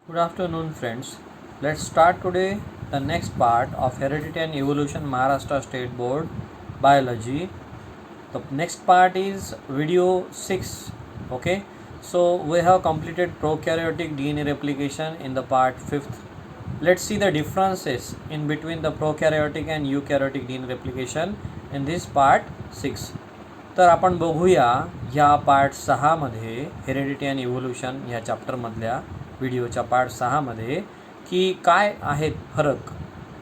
Good afternoon, friends. Let's start today the next part of Heredity and Evolution Maharashtra State Board Biology. The next part is video 6. Okay, so we have completed prokaryotic DNA replication in the part 5th. Let's see the differences in between the prokaryotic and eukaryotic DNA replication in this part 6. तर आपण बघूया ह्या part 6 मध्ये heredity and evolution ह्या चॅप्टरमधल्या व्हिडिओच्या part 6 मध्ये की काय आहेत फरक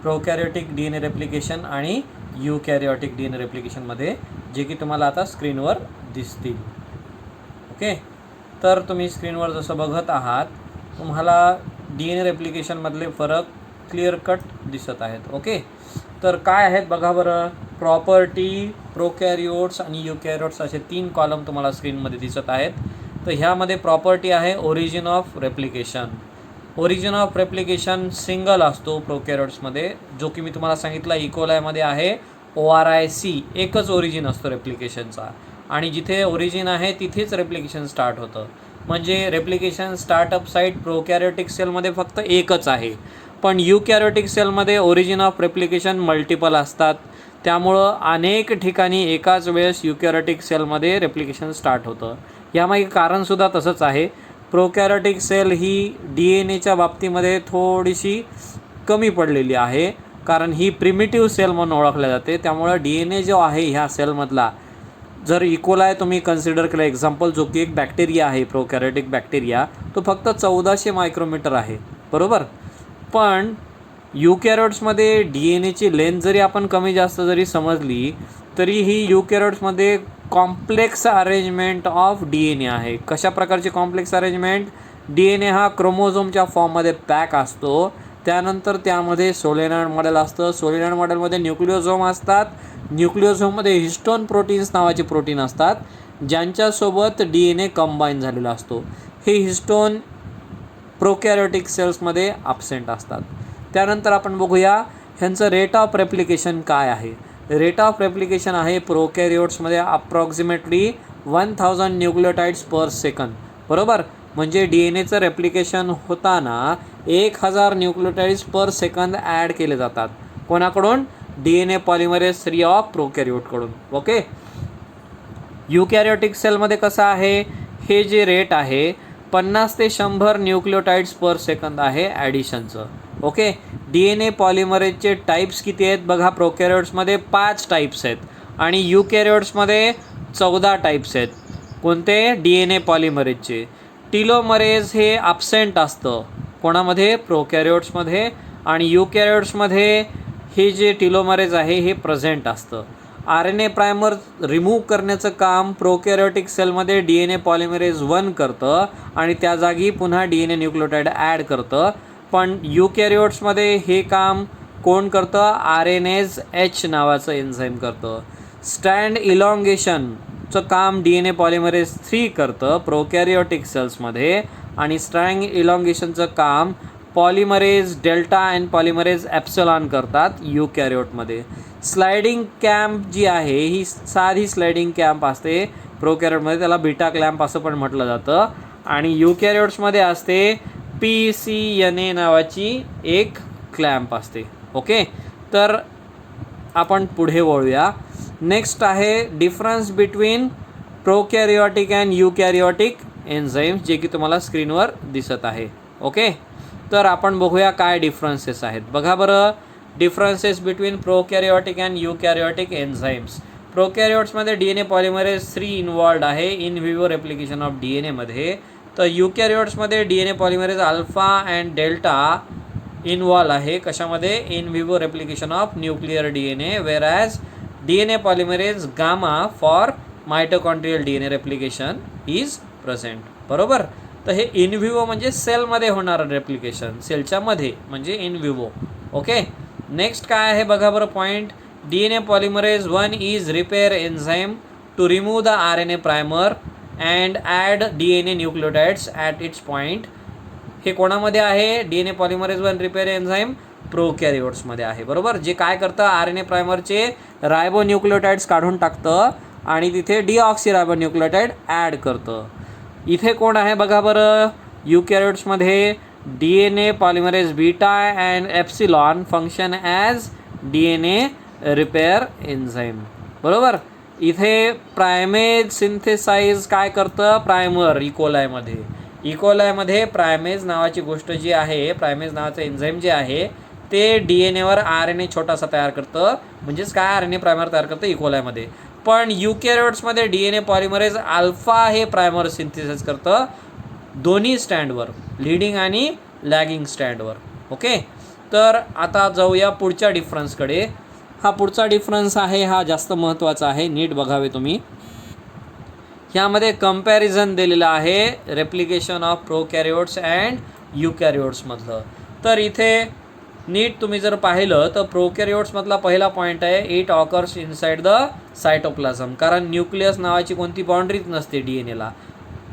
प्रोकॅरियोटिक डी एन ए रेप्लिकेशन आणि यूकॅरियोटिक डी एन ए रेप्लिकेशनमध्ये, जे की तुम्हाला आता स्क्रीनवर दिसतील. ओके, तर तुम्ही स्क्रीनवर जसं बघत आहात तुम्हाला डी एन ए रेप्लिकेशनमधले फरक क्लिअर कट दिसत आहेत. ओके, तर काय आहेत बघा बरं. प्रॉपर्टी, प्रोकॅरियोट्स आणि युकॅरियोट्स असे 3 कॉलम तुम्हाला स्क्रीनमध्ये दिसत आहेत. तर ह्यामध्ये प्रॉपर्टी आहे origin of replication. Origin of replication single असतो प्रोकॅरियोट्समध्ये, जो की मी तुम्हाला सांगितलं इकोलायमध्ये आहे ORIC, एकच ओरिजिन असतो रेप्लिकेशनचा, आणि जिथे ओरिजिन आहे तिथेच रेप्लिकेशन स्टार्ट होतं. म्हणजे रेप्लिकेशन स्टार्टअप साईट प्रोकॅरियोटिक सेलमध्ये फक्त एकच आहे, पण यूकॅरियोटिक सेलमध्ये ओरिजिन ऑफ रेप्लिकेशन मल्टिपल असतात. त्यामुळं अनेक ठिकाणी एकाच वेळेस यूकॅरियोटिक सेलमध्ये रेप्लिकेशन स्टार्ट होतं. यामागे कारणसुद्धा तसंच आहे. प्रोकॅरियोटिक सेल ही डी एन एच्या बाबतीमध्ये थोडीशी कमी पडलेली आहे, कारण ही प्रिमिटिव्ह सेल म्हणून ओळखल्या जाते. त्यामुळं डी एन ए जो आहे ह्या सेलमधला, जर इकोलाय तुम्ही कन्सिडर केलं एक्झाम्पल, जो की एक बॅक्टेरिया आहे प्रोकॅरियोटिक बॅक्टेरिया, तो फक्त 1400 मायक्रोमीटर आहे, बरोबर. पण यूकॅरियोट्समध्ये डी एन एची लेंथ जरी आपण कमी जास्त जरी समजली तरी ही यूकॅरियोट्समध्ये complex arrangement of D N A आहे. कशा प्रकारची complex arrangement? D N A हा क्रोमोझोमच्या फॉर्ममध्ये पॅक असतो. त्यानंतर त्यामध्ये सोलेनॉइड मॉडेल असतं. सोलेनॉइड मॉडेलमध्ये न्यूक्लिओझोम असतात. न्यूक्लिओझोममध्ये हिस्टोन प्रोटीन्स नावाचे प्रोटीन असतात, ज्यांच्यासोबत डी एन ए कंबाईन झालेला असतो. हे हिस्टोन प्रोकॅरियोटिक सेल्समध्ये ॲब्सेंट असतात. त्यानंतर आपण बघूया ह्यांचं रेट ऑफ रेप्लिकेशन काय आहे. रेट ऑफ रेप्लिकेशन आहे प्रोकॅरियोट्समध्ये अप्रॉक्सिमेटली 1000 न्यूक्लियोटाइड्स पर सेकंद, बरोबर. म्हणजे डी एन एचं रेप्लिकेशन होताना 1000 न्यूक्लियोटाइड्स पर सेकंद ॲड केले जातात. कोणाकडून? D N A polymerase 3 of प्रोकॅरियोटकडून. ओके, यूकॅरियोटिक सेलमध्ये कसं आहे, हे जे रेट आहे 50 ते 100 न्यूक्लियोटाइड्स पर सेकंद आहे ॲडिशनचं. ओके, डी एन ए पॉलिमरेजचे टाईप्स किती आहेत बघा. प्रोकॅरियोट्समध्ये 5 टाईप्स आहेत आणि यूकॅरियोट्समध्ये 14 टाईप्स आहेत. कोणते? डी एन ए पॉलिमरेजचे. टिलोमरेज हे ॲब्सेंट असतं. कोणामध्ये? प्रोकॅरियोट्समध्ये. आणि यूकॅरियोट्समध्ये हे जे टिलोमरेज आहे हे प्रेझेंट असतं. R N A primer remove करण्याचं काम प्रोकॅरियोटिक सेलमध्ये डी एन ए पॉलिमरेज 1 करतं आणि त्या जागी पुन्हा D N A nucleotide add करतं. पण यूकॅरियोट्समध्ये हे काम कोण करतं? RNase-H नावाचं एन्झाईम करतं. स्ट्रँड इलॉंगेशनचं काम डी एन ए पॉलिमरेज 3 करतं प्रोकॅरियोटिक सेल्समध्ये, आणि स्ट्रँड इलॉंगेशनचं काम पॉलिमरेज डेल्टा आणि पॉलिमरेज एप्सिलॉन करतात यूकॅरियोटमध्ये. स्लायडिंग कॅम्प जी आहे ही साधी स्लायडिंग कॅम्प असते प्रोकॅरियोटमध्ये, त्याला बीटा क्लॅम्प असं पण म्हटलं जातं. आणि यूकॅरियोट्समध्ये असते PCNA नावाची एक क्लॅम्प असते. ओके, तर आपण पुढे वळूया. नेक्स्ट आहे difference between prokaryotic and eukaryotic enzymes, जे की तुम्हाला स्क्रीनवर दिसत आहे. ओके, तर आपण बघूया काय डिफरन्सेस आहेत. बघा बरं, differences between prokaryotic and eukaryotic enzymes. प्रोकॅरियोट्समध्ये D N A polymerase 3 involved आहे in vivo replication of D N एमध्ये. तर यूकॅरियोट्समध्ये D N A polymerase alpha and delta involve आहे. कशामध्ये? In vivo replication of nuclear D N A, whereas D N A polymerase gamma for mitochondrial D N A replication is present, बरोबर. तर हे in vivo म्हणजे सेलमध्ये होणारं replication, सेलच्या मध्ये म्हणजे इन विवो. ओके, नेक्स्ट काय आहे बघा बरं point. D N A polymerase 1 is repair enzyme to remove the RNA primer and add D N A nucleotides at its point. हे कोणामध्ये आहे? D N A polymerase 1 repair enzyme प्रोकॅरियोट्समध्ये आहे, बरोबर. जे काय करतं, RNA प्रायमरचे रायबो न्यूक्लियोटाइड्स काढून टाकतं आणि तिथे डिऑक्सी रायबो न्यूक्लियोटाइड ॲड करतं. इथे कोण आहे बघा बरं. यूकॅरियोट्समध्ये DNA polymerase beta and epsilon function as DNA repair enzyme. बरोबर. इथे प्रायमेज सिंथेसाइज काय करतं, प्रायमर इकोलायमध्ये. इकोलायमध्ये प्रायमेज नावाची गोष्ट जी आहे, प्रायमेज नावाचं एन्झाईम जे आहे ते DNA आर एन ए छोटासा तयार करतं, म्हणजेच काय RNA प्रायमर तयार करतं इकोलायमध्ये. पण युकॅरियोट्समध्ये DNA पॉलिमरेज अल्फा हे प्रायमर सिंथेसाइज करतं दोन्ही स्टँडवर, लीडिंग आणि लॅगिंग स्टँडवर. ओके. तर आता जाऊया पुढच्या डिफरन्सकडे. हा पुढचा डिफरन्स आहे, हा जास्त महत्त्वाचा आहे, नीट बघावे तुम्ही. ह्यामध्ये कंपॅरिझन दिलेलं आहे रेप्लिकेशन ऑफ प्रोकॅरियोट्स अँड युकॅरियोट्समधलं. तर इथे नीट तुम्ही जर पाहिलं तर प्रोकॅरियोट्समधला पहिला पॉईंट आहे, it occurs inside the cytoplasm. कारण न्यूक्लियस नावाची कोणती बाउंड्रीच नसते DNAला.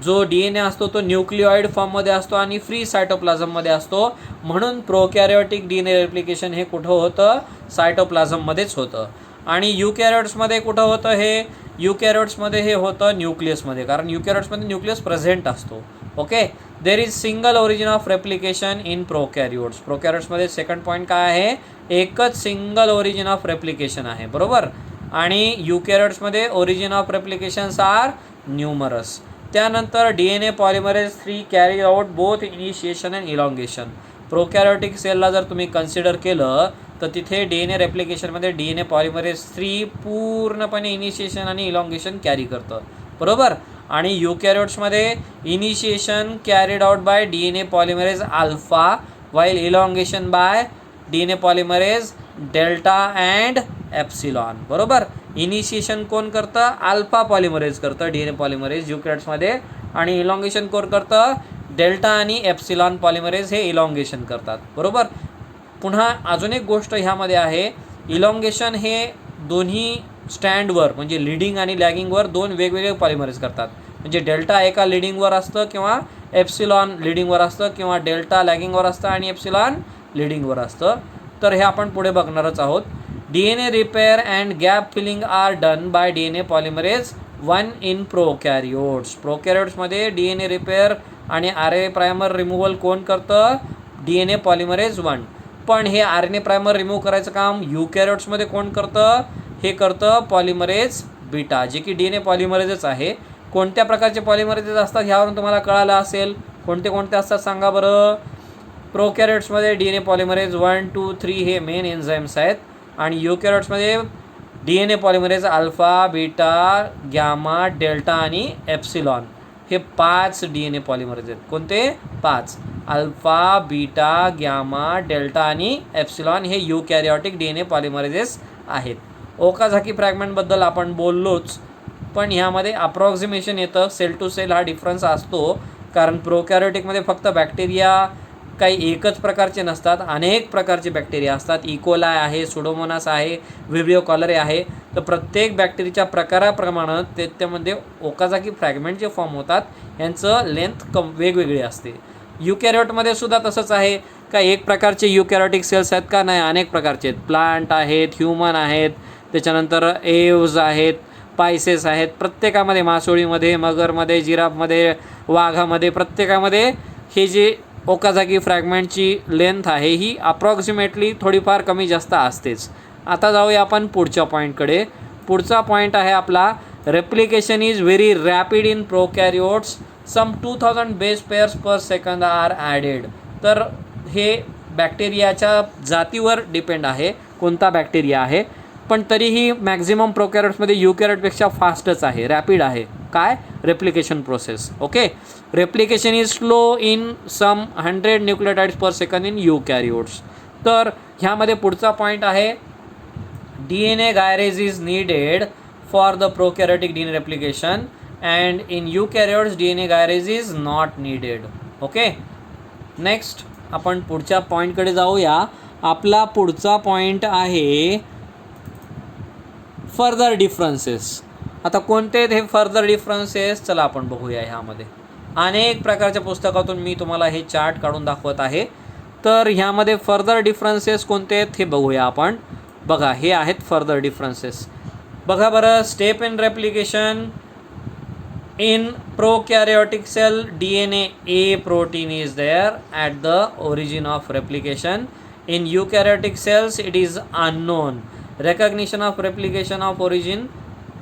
जो DNA असतो तो न्यूक्लिओइड फॉर्ममध्ये असतो आणि फ्री सायटोप्लाझममध्ये असतो. म्हणून प्रोकॅरियोटिक DNA रेप्लिकेशन हे कुठं होतं, सायटोप्लाझममध्येच होतं. आणि युकॅरियोट्समध्ये कुठं होतं हे, युकॅरियोट्समध्ये हे होतं न्यूक्लियसमध्ये, कारण युकॅरियोट्समध्ये न्यूक्लियस प्रेझेंट असतो. Okay. There is single origin of replication in prokaryotes. प्रोकॅरियोट्समध्ये सेकंड पॉईंट काय आहे, एकच सिंगल ओरिजिन ऑफ रेप्लिकेशन आहे. बरोबर. आणि युकॅरियोट्समध्ये origin of replications are numerous. त्यानंतर DNA polymerase 3 carry out both initiation and elongation. Prokaryotic सेलला जर तुम्ही कन्सिडर केलं तर तिथे DNA रेप्लिकेशनमध्ये DNA पॉलिमरेज 3 पूर्णपणे इनिशिएशन आणि इलॉंगेशन कॅरी करतं. बरोबर. आणि युकॅरियोट्समध्ये initiation carried out by DNA polymerase alpha while elongation by DNA polymerase delta and epsilon. बरोबर. इनिशिएशन कोण करतं, अल्फा पॉलिमरेज करतं DNA पॉलिमरेज युकॅरियोट्समध्ये, आणि इलॉंगेशन कोण करतं, डेल्टा आणि एप्सिलॉन पॉलिमरेज हे इलॉंगेशन करतात. बरोबर. पुन्हा अजून एक गोष्ट ह्यामध्ये आहे, इलॉंगेशन हे दोन्ही स्टँडवर म्हणजे लिडिंग आणि लॅगिंगवर दोन वेगवेगळे पॉलिमरेज करतात. म्हणजे डेल्टा एका लिडिंगवर असतं किंवा एप्सिलॉन लिडिंगवर असतं, किंवा डेल्टा लॅगिंगवर असतं आणि एप्सिलॉन लिडिंगवर असतं. तर हे आपण पुढे बघणारच आहोत. DNA repair and gap filling are done by DNA polymerase 1 in prokaryotes. प्रोकॅरियोट्समध्ये DNA repair आणि RNA प्रायमर रिमूव्हल कोण करतं, DNA पॉलिमरेज 1. पण हे RNA प्रायमर रिमूव्ह करायचं काम युकॅरियोट्समध्ये कोण करतं, हे करतं पॉलिमरेज बीटा, जे की DNA पॉलिमरेजच आहे. कोणत्या प्रकारचे पॉलिमरेजेस असतात ह्यावरून तुम्हाला कळालं असेल. कोणते कोणते असतात सांगा बरं. प्रोकॅरियोट्समध्ये DNA पॉलिमरेज 1, 2, 3 हे मेन एन्झाईम्स आहेत. आणि युकॅरियोट्समध्ये DNA polymerase alpha, beta, gamma, delta आणि एप्सिलॉन हे 5 DNA पॉलिमरेज आहेत. कोणते 5, अल्फा, बीटा, गॅमा, डेल्टा आणि एप्सिलॉन हे युकॅरियोटिक DNA पॉलिमरेजेस आहेत. ओकाझाकी फ्रॅगमेंटबद्दल आपण बोललोच, पण ह्यामध्ये अप्रॉक्सिमेशन येतं. सेल टू सेल हा डिफरन्स असतो, कारण प्रोकॅरियोटिकमध्ये फक्त बॅक्टेरिया काही एकच प्रकारचे नसतात, अनेक प्रकारचे बॅक्टेरिया असतात. इकोलाय आहे, सुडोमोनास आहे, व्हिब्रिओ कॉलरे आहे. तर प्रत्येक बॅक्टेरियाच्या प्रकाराप्रमाणे त्यामध्ये ओकाझाकी फ्रॅगमेंट जे फॉर्म होतात यांचं लेंथ वेगवेगळी असते. युकॅरियोटमध्ये सुद्धा तसंच आहे का, एक प्रकारचे युकॅरियोटिक सेल्स आहेत का, नाही, अनेक प्रकारचे आहेत. प्लांट आहेत, ह्युमन आहेत, त्याच्यानंतर एव्ज आहेत, पायसेस आहेत. प्रत्येकामध्ये, मासोळीमध्ये, मगरमध्ये, जिराफमध्ये, वाघामध्ये, प्रत्येकामध्ये हे जे ओकाझाकी फ्रॅगमेंटची लेंथ आहे ही अप्रॉक्सिमेटली थोडीफार कमी जास्त असतेच. आता जाऊया आपण पुढच्या पॉईंटकडे. पुढचा पॉईंट आहे आपला, replication is very rapid in prokaryotes, some 2000 base pairs per second are added. तर हे बॅक्टेरियाच्या जातीवर डिपेंड आहे, कोणता बॅक्टेरिया आहे. पण तरीही मॅक्झिमम प्रोकॅरियोट्समध्ये युकॅरियोटपेक्षा फास्टच आहे, रॅपिड आहे. काय, replication process. Okay. Replication is slow in some 100 nucleotides per second in eukaryotes. तर ह्यामध्ये पुढचा पॉईंट आहे, DNA gyrase is needed for the prokaryotic DNA replication and in eukaryotes DNA gyrase is not needed. Okay. Next आपण पुढच्या पॉईंटकडे जाऊया. आपला पुढचा point आहे फर्दर डिफरन्सेस. आता कोणते आहेत हे फर्दर डिफरन्सेस, चला आपण बघूया. ह्यामध्ये अनेक प्रकारच्या पुस्तकातून मी तुम्हाला हे चार्ट काढून दाखवत आहे. तर ह्यामध्ये फर्दर डिफरन्सेस कोणते आहेत हे बघूया आपण. बघा, हे आहेत फर्दर डिफरन्सेस. बघा बरं, step in replication In prokaryotic cell, DNA A protein is there at the origin of replication. In eukaryotic cells, it is unknown. Recognition of replication of origin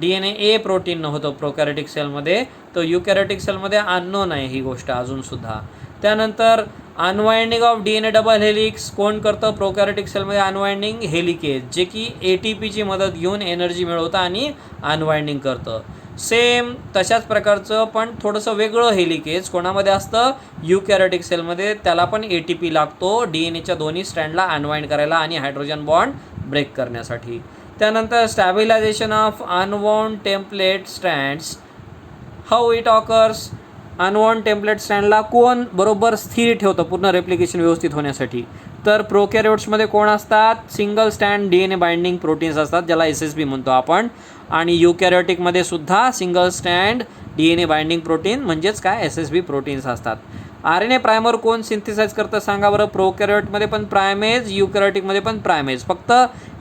DNA A protein नव्हतं प्रोकॅरियोटिक सेलमध्ये, तो युकॅरियोटिक सेलमध्ये unknown आहे ही गोष्ट अजूनसुद्धा. त्यानंतर unwinding of DNA double helix कोण करतं प्रोकॅरियोटिक सेलमध्ये? अनवाइंडिंग हेलिकेज, जे की ATPची मदत घेऊन एनर्जी मिळवतं आणि अनवाइंडिंग करतं. सेम तशाच प्रकारचं पण थोडंसं वेगळं हेलिकेज कोणामध्ये असतं? युकॅरियोटिक सेलमध्ये. त्याला पण ATP लागतो DNAच्या दोन्ही स्ट्रँडला अनवाइंड करायला आणि हायड्रोजन बॉन्ड ब्रेक करण्यासाठी. त्यानंतर stabilization of unwound template strands, how it occurs? Unwound template स्ट्रँडला कोण बरोबर स्थिर ठेवतं पूर्ण रेप्लिकेशन व्यवस्थित होण्यासाठी? तर प्रोकॅरियोट्समध्ये कोण असतात? Single stand DNA binding proteins असतात, ज्याला SSB म्हणतो आपण. आणि युकॅरियोटिकमध्ये सुद्धा single stand DNA binding protein म्हणजेच काय SSB प्रोटीन्स असतात. RNA प्रायमर कोण सिंथेसाइज करतं सांगा बरं? प्रोकॅरियोटमध्ये पण प्रायमेज, युकॅरियोटिकमध्ये पण प्रायमेज. फक्त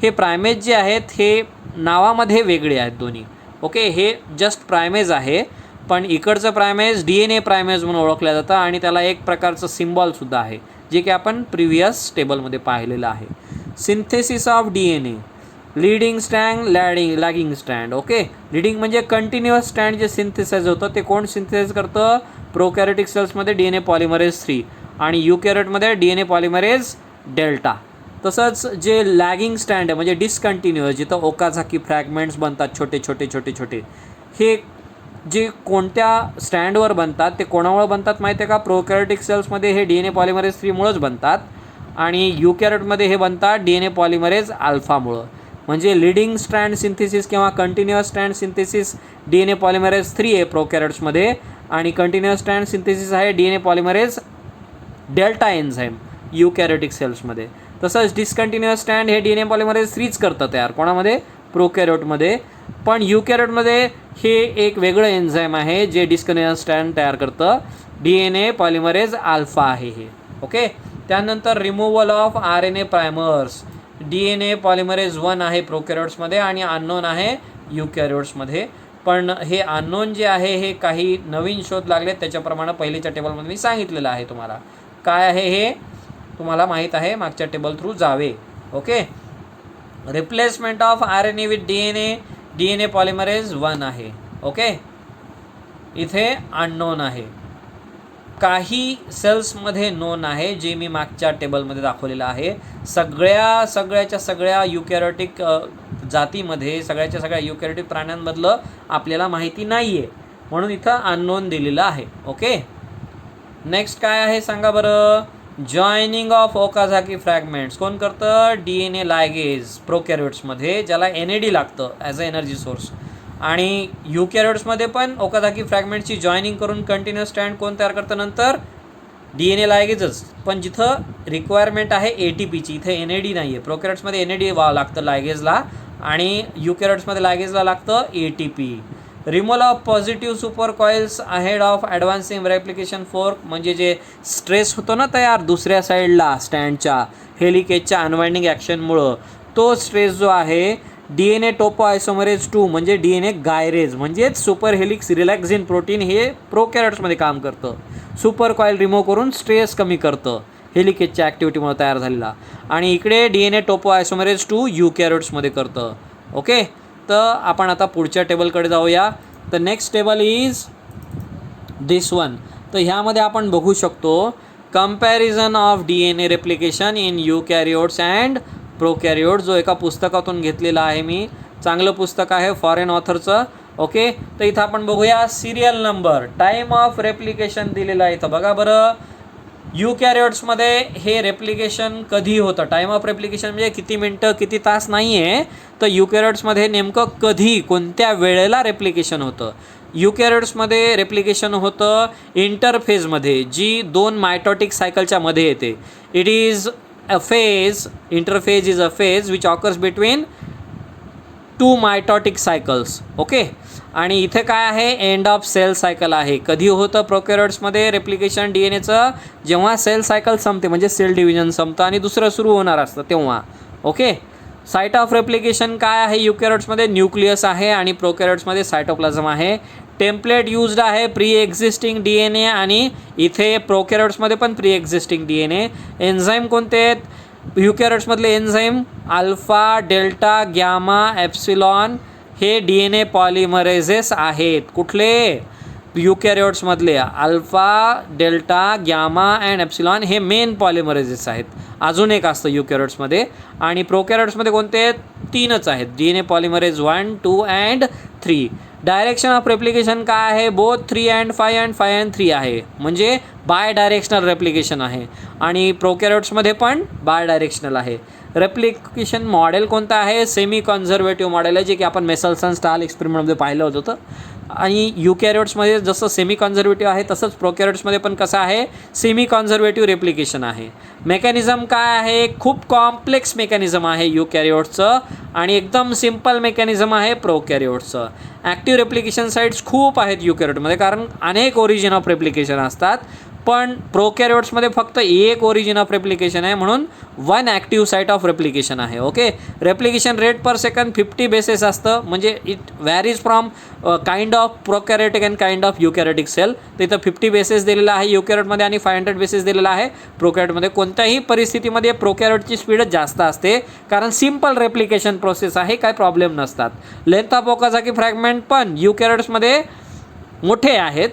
हे प्रायमेज जे आहेत हे नावामध्ये वेगळे आहेत दोन्ही. ओके, हे जस्ट प्रायमेज आहे, पण इकडचं प्रायमेज DNA प्रायमेज म्हणून ओळखलं जातं आणि त्याला एक प्रकारचं सिम्बॉलसुद्धा आहे, जे की आपण प्रिव्हियस टेबलमध्ये पाहिलेलं आहे. Synthesis of DNA, leading strand, lagging strand. Okay, leading म्हणजे कंटिन्युअस स्ट्रँड जे सिंथेसाइज होतं ते कोण सिंथेसाइज करतं? प्रोकॅरियोटिक सेल्समध्ये DNA पॉलिमरेज 3 आणि युकॅरियोटमध्ये DNA पॉलिमरेज डेल्टा. तसंच जे लॅगिंग स्टँड आहे म्हणजे डिसकंटिन्युअस, जिथं ओकाझाकी फ्रॅगमेंट्स बनतात छोटे छोटे छोटे छोटे, हे जे कोणत्या स्टँडवर बनतात ते कोणामुळे बनतात माहिती आहे का? प्रोकॅरियोटिक सेल्समध्ये हे DNA पॉलिमरेज 3 मुळेच बनतात आणि युकॅरियोटमध्ये हे बनतात DNA पॉलिमरेज अल्फामुळं. म्हणजे लीडिंग स्ट्रँड सिंथेसिस किंवा continuous strand synthesis DNA polymerase 3 आहे प्रोकॅरियोट्समध्ये आणि कंटिन्युअस स्ट्रँड सिंथेसिस आहे DNA polymerase delta enzyme eukaryotic सेल्समध्ये. तसंच डिसकंटिन्युअस स्टँड हे DNA पॉलिमरेज 3च करतं तयार कोणामध्ये? प्रोकॅरियोटमध्ये. पण युकॅरियोटमध्ये हे एक वेगळं एन्झाईम आहे जे डिसकंटिन्युअस स्टँड तयार करतं, DNA पॉलिमरेज अल्फा आहे हे. ओके, त्यानंतर removal of RNA प्रायमर्स, DNA polymerase 1 आहे प्रोकॅरियोट्समध्ये आणि अननोन आहे युकॅरियोट्समध्ये. पण हे अननोन जे आहे हे काही नवीन शोध लागले, त्याच्याप्रमाणे पहिलेच्या टेबलमध्ये मी सांगितलेलं आहे तुम्हाला. काय आहे हे तुम्हाला माहीत आहे, मागच्या टेबल थ्रू जावे. Okay, replacement of RNA with DNA polymerase 1 आहे. ओके, इथे अननोन आहे. काही सेल्समध्ये नोन आहे, जे मी मागच्या टेबलमध्ये दाखवलेलं आहे. सगळ्याच्या सगळ्या युकॅरियोटिक जातीमध्ये सगळ्याच्या सगळ्या युकॅरियोटिक प्राण्यांमधलं आपल्याला माहिती नाही आहे, म्हणून इथं अननोन दिलेलं आहे. ओके, नेक्स्ट काय आहे सांगा बरं? जॉईनिंग ऑफ ओकाझाकी फ्रॅगमेंट्स कोण करतं? DNA लायगेज प्रोकॅरियोट्समध्ये, ज्याला NAD लागतं ॲज अ एनर्जी सोर्स. आणि युकॅरियोट्समध्ये पण ओकाझाकी फ्रॅगमेंटची जॉईनिंग करून कंटिन्युअस स्टँड कोण तयार करतं? नंतर DNA लायगेजच, पण जिथं रिक्वायरमेंट आहे ATPची, इथे NAD नाही आहे. प्रोकॅरियोट्समध्ये NAD लागतं लायगेजला आणि युकॅरियोट्समध्ये लायगेजला लागतं ATP. Removal of positive super coils ahead of advancing replication fork, म्हणजे जे स्ट्रेस होतो ना तयार दुसऱ्या साईडला स्टँडच्या हेलिकेजच्या अनवाइंडिंग ॲक्शनमुळं, तो स्ट्रेस जो आहे DNA टोपोआयसोमरेज 2 म्हणजे DNA गायरेज म्हणजेच सुपर हेलिक्स रिलॅक्झिन प्रोटीन हे प्रोकॅरियोट्समध्ये काम करतं. सुपर कॉईल रिमूव्ह करून स्ट्रेस कमी करतं हेलिकेजच्या ॲक्टिव्हिटीमुळे तयार झालेला. आणि इकडे DNA टोपोआयसोमरेज 2 युकॅरियोट्समध्ये करतं. ओके, तर आपण आता पुढच्या टेबलकडे जाऊया. तर next table is this one. तर ह्यामध्ये आपण बघू शकतो comparison of DNA replication in eukaryotes and prokaryotes, जो एका पुस्तकातून घेतलेला आहे मी. चांगलं पुस्तक आहे, फॉरेन ऑथरचं. ओके, तर इथं आपण बघूया serial number, time of replication दिलेलं आहे इथं. बघा बरं, युकॅरियोट्समध्ये हे रेप्लिकेशन कधी होतं? टाईम ऑफ रेप्लिकेशन म्हणजे किती मिनटं किती तास नाही आहे, तर युकॅरियोट्समध्ये नेमकं कधी कोणत्या वेळेला रेप्लिकेशन होतं? युकॅरियोट्समध्ये रेप्लिकेशन होतं इंटरफेजमध्ये, जी 2 मायटोटिक सायकलच्या मध्ये येते. It is a phase, interphase is a phase which occurs between 2 mitotic cycles. Okay, आणि इथे काय आहे? एंड ऑफ सेल सायकल आहे. कधी होतं प्रोकॅरियोट्समध्ये रेप्लिकेशन DNAचं? जेव्हा सेल सायकल संपते, म्हणजे सेल डिव्हिजन संपतं आणि दुसरं सुरू होणार असतं तेव्हा. ओके, साईट ऑफ रेप्लिकेशन काय आहे? युकॅरियोट्समध्ये न्यूक्लियस आहे आणि प्रोकॅरियोट्समध्ये सायटोप्लाझम आहे. टेम्पलेट यूज्ड आहे प्री एक्झिस्टिंग DNA आणि इथे प्रोकॅरियोट्समध्ये पण प्री एक्झिस्टिंग DNA. एन्झाईम कोणते आहेत युकॅरियोट्समधले enzyme? Alpha, delta, gamma, epsilon हे DNA पॉलिमरेजेस आहेत. कुठले? युकॅरियोट्समधले alpha, delta, gamma and epsilon हे मेन पॉलिमरेजेस आहेत. अजून एक असतं युकॅरियोट्समध्ये. आणि प्रोकॅरियोट्समध्ये कोणते? 3च आहेत, DNA polymerase 1, 2 and 3. Direction of replication काय आहे? बोथ 3 अँड 5 अँड 5 अँड 3 आहे, म्हणजे बाय डायरेक्शनल रेप्लिकेशन आहे. आणि प्रोकॅरियोट्समध्ये पण बाय डायरेक्शनल आहे. रेप्लिकेशन मॉडेल कोणतं आहे? सेमी कॉन्झर्वेटिव्ह मॉडेल आहे, जे की आपण मेसल्सन स्टाल एक्सपेरिमेंटमध्ये पाहिलं होतं. आणि युकॅरियोट्समध्ये जसं सेमी कॉन्झर्वेटिव्ह आहे तसंच प्रोकॅरियोट्समध्ये पण कसं आहे? सेमी कॉन्झर्वेटिव्ह रेप्लिकेशन आहे. मेकॅनिझम काय आहे? खूप कॉम्प्लेक्स मेकॅनिझम आहे युकॅरियोट्सचं आणि एकदम सिम्पल मेकॅनिझम आहे प्रोकॅरियोट्सचं. ॲक्टिव्ह रेप्लिकेशन साईट्स खूप आहेत युकॅरियोटमध्ये, कारण अनेक ओरिजिन ऑफ रेप्लिकेशन असतात. पण प्रोकॅरियोट्समध्ये फक्त एक ओरिजिन ऑफ रेप्लिकेशन आहे, म्हणून 1 ॲक्टिव्ह साईट ऑफ रेप्लिकेशन आहे. Okay. Replication rate per second 50 bases असतं, म्हणजे it varies from kind of prokaryotic and kind of eukaryotic cell. तर इथं 50 बेसेस दिलेला आहे युकॅरियोटमध्ये आणि 500 बेसेस दिलेला आहे प्रोकॅरियोटमध्ये. कोणत्याही परिस्थितीमध्ये प्रोकॅरियोटची स्पीड जास्त असते, कारण सिम्पल रेप्लिकेशन प्रोसेस आहे, काय प्रॉब्लेम नसतात. लेंथ ऑफ ओकाझाकी फ्रॅगमेंट पण युकॅरियोट्समध्ये मोठे आहेत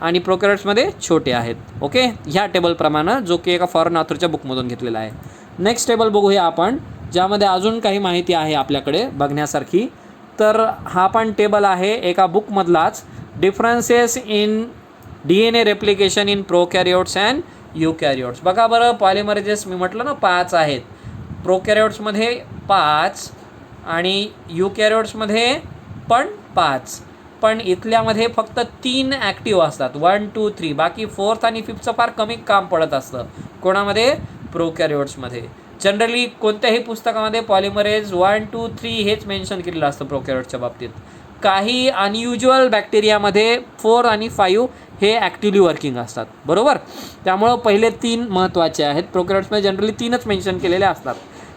आणि प्रोकॅरियोट्समध्ये छोटे आहेत. ओके. ह्या टेबलप्रमाणे, जो की एका फॉरेन ऑथरच्या बुकमधून घेतलेला आहे. नेक्स्ट टेबल बघूया आपण, ज्यामध्ये अजून काही माहिती आहे आपल्याकडे बघण्यासारखी. तर हा पण टेबल आहे एका बुकमधलाच, differences in DNA replication in prokaryotes and eukaryotes. बघा बरं, पॉलिमरेजेस मी म्हटलं ना 5 आहेत. प्रोकॅरियोट्समध्ये 5 आणि युकॅरियोट्समध्ये पण 5. पण इथल्यामध्ये फक्त 3 ॲक्टिव्ह असतात, 1, 2, 3. बाकी 4th आणि 5thचं फार कमी काम पडत असतं. कोणामध्ये? प्रोकॅरियोट्समध्ये. जनरली कोणत्याही पुस्तकामध्ये पॉलिमरेज 1, 2, 3 हेच मेन्शन केलेलं असतं प्रोकॅरियोट्सच्या बाबतीत. काही अनयुज्युअल बॅक्टेरियामध्ये 4 आणि 5 हे ॲक्टिव्हली वर्किंग असतात, बरोबर. त्यामुळं पहिले 3 महत्त्वाचे आहेत. प्रोकॅरियोट्समध्ये जनरली 3च मेन्शन केलेले असतात.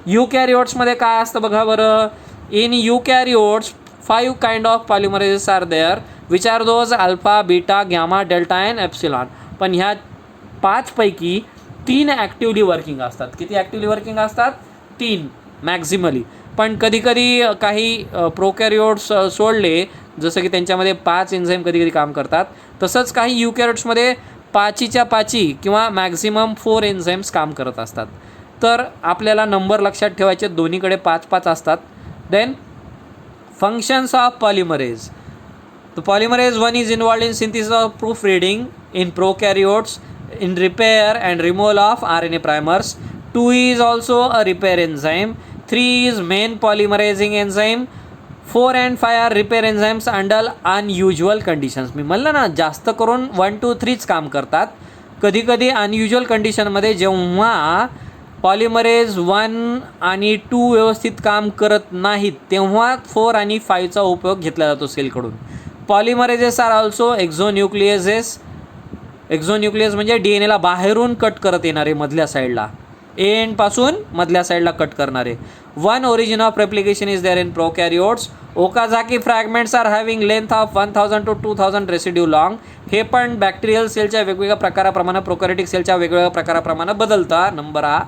युकॅरियोट्समध्ये काय असतं बघा बरं. In eukaryotes 5 kind of polymerases are there, which are those alpha, beta, gamma, delta and epsilon. पण ह्या 5 पैकी 3 ॲक्टिव्हली वर्किंग असतात. किती ॲक्टिव्हली वर्किंग असतात? 3 मॅक्झिमली. पण कधीकधी काही प्रोकॅरियोट्स सोडले, जसं की त्यांच्यामध्ये 5 एन्झाईम कधीकधी काम करतात, तसंच काही युकॅरियोट्समध्ये 5च्या 5 किंवा मॅक्झिमम 4 एन्झाईम्स काम करत असतात. तर आपल्याला नंबर लक्षात ठेवायचे, दोन्हीकडे 5-5 असतात. Then functions of polymerase. The polymerase 1 is involved in synthesis of proofreading in prokaryotes, in repair and removal of RNA primers. 2 is also a repair enzyme. 3 is main polymerizing enzyme. 4 and 5 are repair enzymes under unusual conditions. मी म्हणलं ना, जास्त करून 1, 2, 3च काम करतात. कधी कधी unusual कंडिशनमध्ये जेव्हा पॉलिमरेज 1 आणि 2 व्यवस्थित काम करत नाहीत, तेव्हा 4 आणि 5चा उपयोग घेतला जातो सेलकडून. पॉलिमरेजेस आर ऑल्सो एक्झोन्यूक्लिएजेस. एक्झोन्यूक्लियस म्हणजे DNAला बाहेरून कट करत येणारे, मधल्या साईडला एंडपासून मधल्या साईडला कट करणारे. 1 origin of replication is there in prokaryotes. Okazaki fragments are having length of 1000 to 2000 residue long. हे पण बॅक्टेरियल सेलच्या वेगवेगळ्या प्रकाराप्रमाणे, प्रोकॅरियोटिक सेलच्या वेगवेगळ्या प्रकाराप्रमाणे बदलतात. नंबर आ.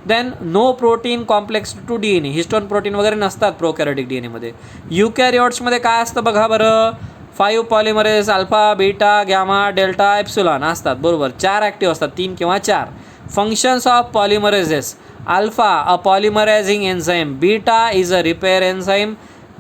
Then no protein complex to DNA. Histone protein वगैरे नसतात प्रोकॅरियोटिक DNAमध्ये. युकॅरियोट्समध्ये काय असतं बघा बरं. 5 polymerase alpha, beta, gamma, delta, epsilon असतात, बरोबर. 4 ॲक्टिव्ह असतात, 3 किंवा 4. Functions of polymerases. Alpha a polymerizing enzyme, beta is a repair enzyme,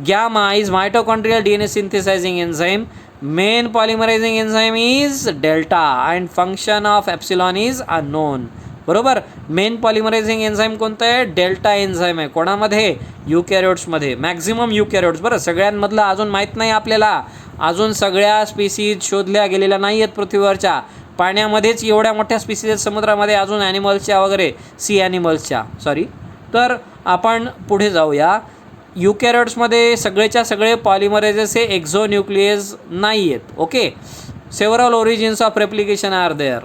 gamma is mitochondrial DNA synthesizing enzyme, main polymerizing enzyme is delta and function of epsilon is unknown. बरोबर. Main polymerizing enzyme कोणतं आहे? Delta enzyme आहे. कोणामध्ये? युकॅरियोट्समध्ये. Maximum युकॅरियोट्स, बरं. सगळ्यांमधलं अजून माहीत नाही आपल्याला. अजून सगळ्या स्पीसीज शोधल्या गेलेल्या नाही आहेत पृथ्वीवरच्या. पाण्यामध्येच एवढ्या मोठ्या स्पीसीज आहेत समुद्रामध्ये, अजून ॲनिमल्सच्या वगैरे, सी ॲनिमल्सच्या, सॉरी. तर आपण पुढे जाऊया. युकॅरियोट्समध्ये सगळेच्या सगळे पॉलिमरेजेस हे एक्झोन्यूक्लियस नाही आहेत. Okay. Several origins of replication are there.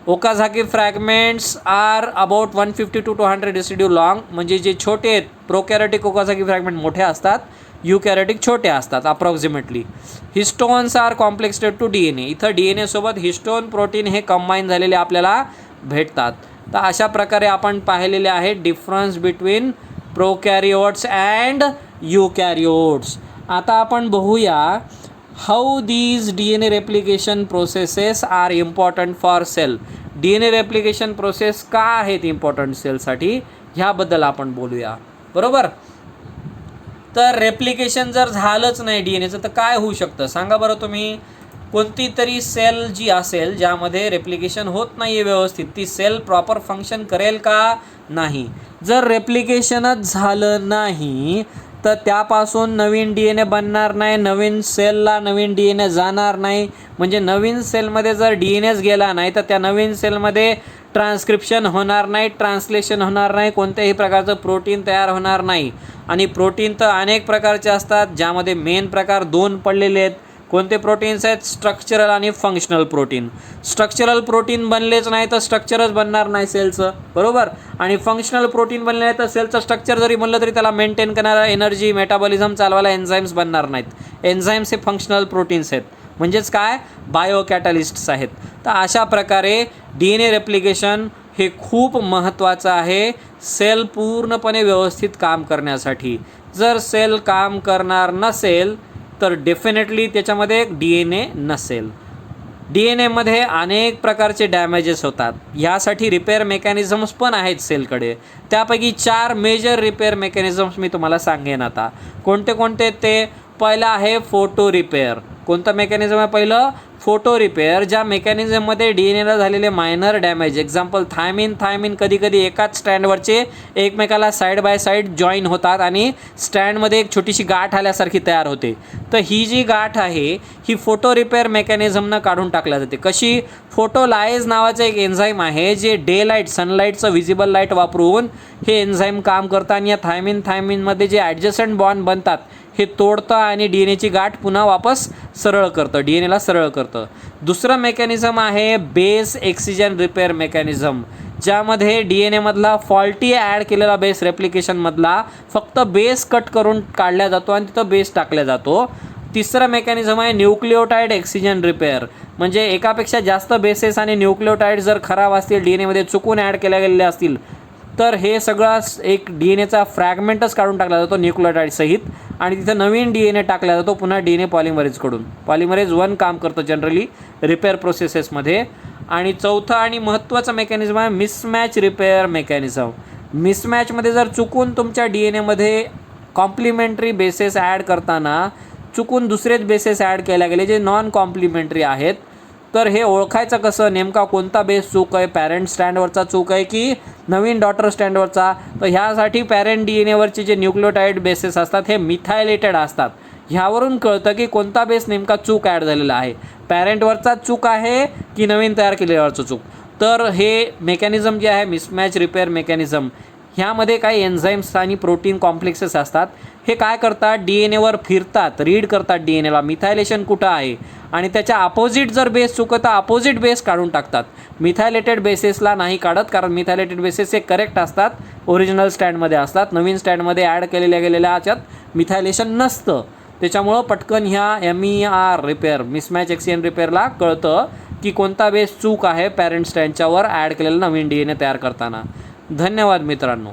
Okazaki fragments are about 150 to 200 residue long. म्हणजे जे छोटे आहेत प्रोकॅरियोटिक ओकाझाकी फ्रॅगमेंट मोठे असतात, युकॅरियोटिक छोटे असतात approximately. Histones are complex to DNA. इथं DNA सोबत हिस्टोन प्रोटीन हे कंबाईन झालेले आपल्याला भेटतात. तर अशा प्रकारे आपण पाहिलेले आहे difference between prokaryotes and eukaryotes. आता आपण बघूया how these DNA replication processes are important for cell. DNA replication process का आहेत इम्पॉर्टंट सेलसाठी ह्याबद्दल आपण बोलूया. बरोबर. तर रेप्लिकेशन जर झालंच नाही DNAचं तर काय होऊ शकतं सांगा बरं तुम्ही. कोणती तरी सेल जी असेल ज्यामध्ये रेप्लिकेशन होत नाही आहे व्यवस्थित, ती सेल प्रॉपर फंक्शन करेल का नाही. जर रेप्लिकेशनच झालं नाही तर त्यापासून नवीन DNA बनणार नाही, नवीन सेलला नवीन DNA जाणार नाही. म्हणजे नवीन सेलमध्ये जर DNAच गेला नाही तर त्या नवीन सेलमध्ये ट्रान्स्क्रिप्शन होणार नाही, ट्रान्सलेशन होणार नाही, कोणत्याही प्रकारचं प्रोटीन तयार होणार नाही. आणि प्रोटीन तर अनेक प्रकारचे असतात, ज्यामध्ये मेन प्रकार 2 पडलेले आहेत. कोणते प्रोटीन्स आहेत? स्ट्रक्चरल आणि फंक्शनल प्रोटीन. स्ट्रक्चरल प्रोटीन बनलेच नाही तर स्ट्रक्चरच बनणार नाही सेलचं. बरोबर. आणि फंक्शनल प्रोटीन बनले नाही तर सेलचं स्ट्रक्चर जरी बनलं तरी त्याला मेंटेन करणारा एनर्जी मेटाबॉलिझम चालवायला एन्झाईम्स बनणार नाहीत. एन्झाईम्स हे फंक्शनल प्रोटीन्स आहेत, म्हणजेच काय बायोकॅटलिस्ट्स आहेत. तर अशा प्रकारे DNA रेप्लिकेशन हे खूप महत्त्वाचं आहे सेल पूर्णपणे व्यवस्थित काम करण्यासाठी. जर सेल काम करणार नसेल तर डेफिनेटली त्याच्यामध्ये DNA नसेल. DNAमध्ये अनेक प्रकारचे डॅमेजेस होतात. यासाठी रिपेअर मेकॅनिझम्स पण आहेत सेलकडे. त्यापैकी 4 मेजर रिपेअर मेकॅनिझम्स मी तुम्हाला सांगेन आता. कोणते कोणते ते? पहिलं आहे फोटो रिपेअर. कोणतं मेकॅनिझम आहे पहिलं? Photo repair. ज्या मेकॅनिझममध्ये DNAला झालेले मायनर डॅमेज, एक्झाम्पल थायमिन कधीकधी एकाच स्टँडवरचे एकमेकाला साईड बाय साईड जॉईन होतात आणि स्टँडमध्ये एक छोटीशी गाठ आल्यासारखी तयार होते. तर ही जी गाठ आहे ही फोटो रिपेअर मेकॅनिझमनं काढून टाकल्या जाते. कशी? फोटोलायज नावाचं एक एन्झाईम आहे जे डे लाईट, सनलाईटचं व्हिजिबल लाईट वापरून हे एन्झाईम काम करतं आणि या थायमिनमध्ये जे ॲडजस्टंट बॉन्ड बनतात हे तोडतं आणि DNAची गाठ पुन्हा वापस सरळ करतं, DNAला सरळ करतं. दुसरं मेकॅनिझम आहे बेस एक्सिजन रिपेअर मेकॅनिझम, ज्यामध्ये DNAमधला फॉल्टी ॲड केलेला बेस रेप्लिकेशनमधला फक्त बेस कट करून काढला जातो आणि तिथं बेस टाकला जातो. तिसरं मेकॅनिझम आहे न्यूक्लिओटाईड एक्सिजन रिपेअर. म्हणजे एकापेक्षा जास्त बेसेस आणि न्यूक्लिओटाईड जर खराब असतील, DNAमध्ये चुकून ॲड केल्या गेलेले असतील तर हे सगळं एक DNAचा फ्रॅगमेंटच काढून टाकला जातो न्यूक्लिओटाईड सहित आणि तिथं नवीन DNA टाकला जातो पुन्हा DNA पॉलिमरेजकडून. पॉलिमरेज 1 काम करतं जनरली रिपेअर प्रोसेसेसमध्ये. आणि चौथं आणि महत्त्वाचं मेकॅनिझम आहे मिसमॅच रिपेअर मेकॅनिझम. मिसमॅचमध्ये जर चुकून तुमच्या DNAमध्ये कॉम्प्लिमेंटरी बेसेस ॲड करताना चुकून दुसरेच बेसेस ॲड केले गेले जे नॉन कॉम्प्लिमेंटरी आहेत, तर हे ओळखायचं कसं? नेमका कोणता बेस चूक आहे? पॅरेंट स्टँडवरचा चूक आहे की नवीन डॉटर स्टँडवरचा? तर ह्यासाठी पॅरेंट DNAवरचे जे न्यूक्लिओटाईड बेसेस असतात हे मिथायलेटेड असतात. ह्यावरून कळतं की कोणता बेस नेमका चूक ॲड झालेला आहे, पॅरेंटवरचा चूक आहे की नवीन तयार केलेल्यावरचं चूक. तर हे मेकॅनिझम जे आहे मिसमॅच रिपेअर मेकॅनिझम, ह्यामध्ये काही एन्झाईम्स आणि प्रोटीन कॉम्प्लेक्सेस असतात. हे काय करतात? DNAवर फिरतात, रीड करतात DNAला मिथायलेशन कुठं आहे आणि त्याच्या अपोजिट जर बेस चुकत तर अपोजिट बेस काढून टाकतात. मिथायलेटेड बेसेसला नाही काढत, कारण मिथायलेटेड बेसेस हे करेक्ट असतात, ओरिजिनल स्टँडमध्ये असतात. नवीन स्टँडमध्ये ॲड गेलेल्या ह्याच्यात मिथायलेशन नसतं. त्याच्यामुळं पटकन ह्या MER रिपेअर मिसमॅच एक्सिजन रिपेअरला कळतं की कोणता बेस चूक आहे पॅरेंट स्टँडच्यावर ॲड केलेला नवीन DNA तयार करताना. धन्यवाद मित्रांनो.